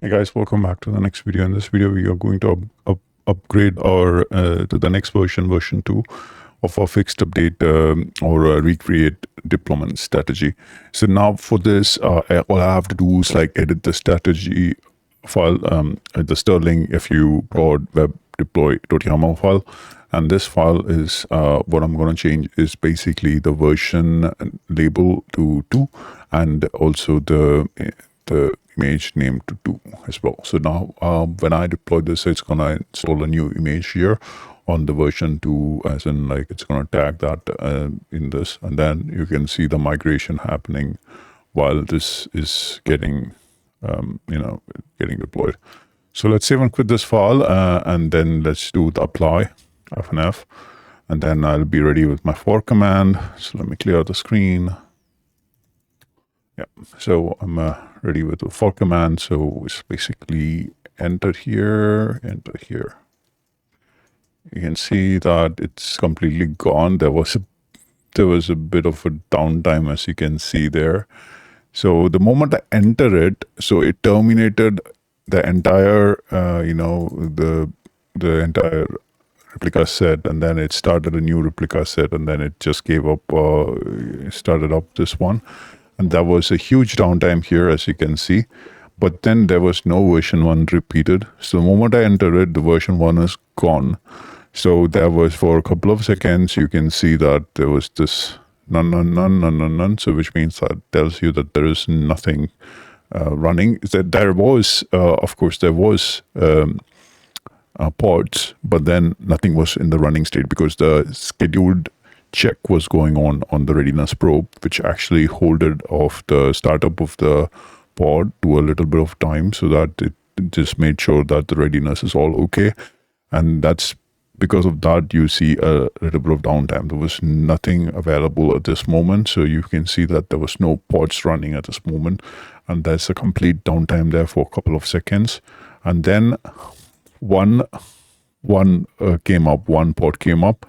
Hey guys, welcome back to the next video. In this video, we are going to upgrade our to the next version 2 of our fixed update or recreate deployment strategy. So now for this, all I have to do is like edit the strategy file, the Sterling FU prod web deploy.yaml file. And this file is what I'm going to change is basically the version label to 2 and also the image name to 2 as well. So now when I deploy this, it's going to install a new image here on the version 2, as in like it's going to tag that in this, and then you can see the migration happening while this is getting getting deployed. So let's save and quit this file and then let's do the apply FNF, and then I'll be ready with my for command. So let me clear the screen. Yeah, so I'm ready with the for command. So it's basically enter here, enter here. You can see that it's completely gone. There was a bit of a downtime, as you can see there. So the moment I enter it, so it terminated the entire, the entire replica set, and then it started a new replica set, and then it just gave up, started up this one. And there was a huge downtime here, as you can see. But then there was no version 1 repeated. So the moment I enter it, the version 1 is gone. So there was, for a couple of seconds, you can see that there was this none. So which means that tells you that there is nothing running. That there was, of course, there was pods, but then nothing was in the running state because the scheduled check was going on the readiness probe, which actually holded off the startup of the pod to a little bit of time, so that it just made sure that the readiness is all okay. And that's because of that you see a little bit of downtime. There was nothing available at this moment, so you can see that there was no pods running at this moment, and there's a complete downtime there for a couple of seconds. And then one came up, one pod came up,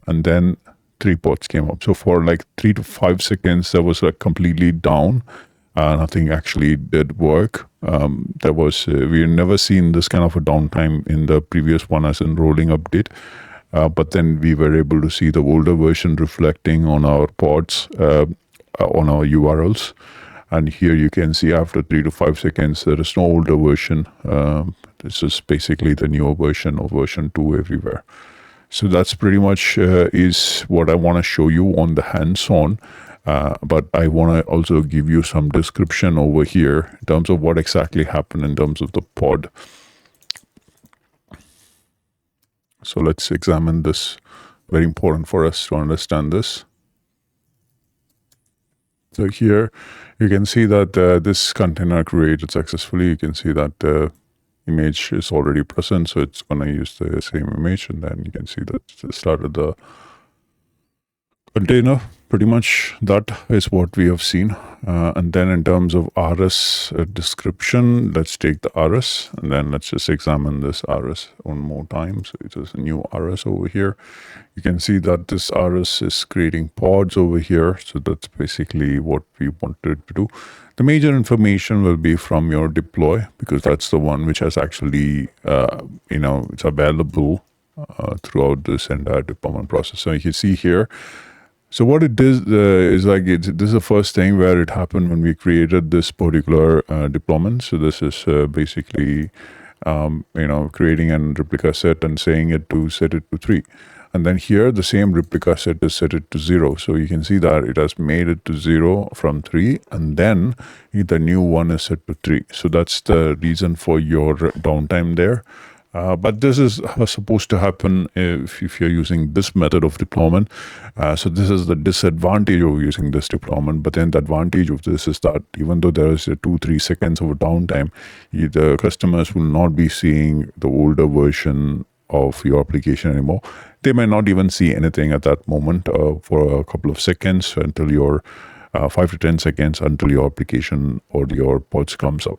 and then 3 pods came up. So for like 3 to 5 seconds, there was like completely down. Nothing actually did work. There was we've never seen this kind of a downtime in the previous one, as in rolling update. But then we were able to see the older version reflecting on our pods, on our URLs. And here you can see after 3 to 5 seconds, there is no older version. This is basically the newer version of version 2 everywhere. So that's pretty much is what I want to show you on the hands-on. But I want to also give you some description over here in terms of what exactly happened in terms of the pod. So let's examine this. Very important for us to understand this. So here you can see that this container created successfully. You can see that the image is already present, so it's going to use the same image, and then you can see that it started the container. Pretty much that is what we have seen. And then in terms of RS description, let's take the RS, and then let's just examine this RS one more time. So it is a new RS over here. You can see that this RS is creating pods over here. So that's basically what we wanted to do. The major information will be from your deploy, because that's the one which has actually, it's available throughout this entire deployment process. So you can see here. So what it is like, this is the first thing where it happened when we created this particular deployment. So this is basically, creating a replica set and saying it to set it to 3. And then here, the same replica set is set it to 0. So you can see that it has made it to 0 from 3. And then the new one is set to 3. So that's the reason for your downtime there. But this is supposed to happen if you're using this method of deployment. So this is the disadvantage of using this deployment. But then the advantage of this is that even though there is a 2-3 seconds of a downtime, the customers will not be seeing the older version of your application anymore. They might not even see anything at that moment for a couple of seconds until your 5 to 10 seconds until your application or your pods comes up.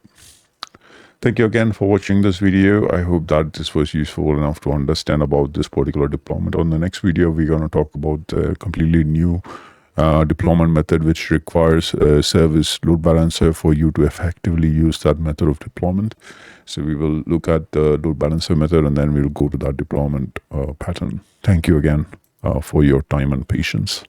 Thank you again for watching this video. I hope that this was useful enough to understand about this particular deployment. On the next video, we're going to talk about a completely new deployment method which requires a service load balancer for you to effectively use that method of deployment. So we will look at the load balancer method and then we'll go to that deployment pattern. Thank you again for your time and patience.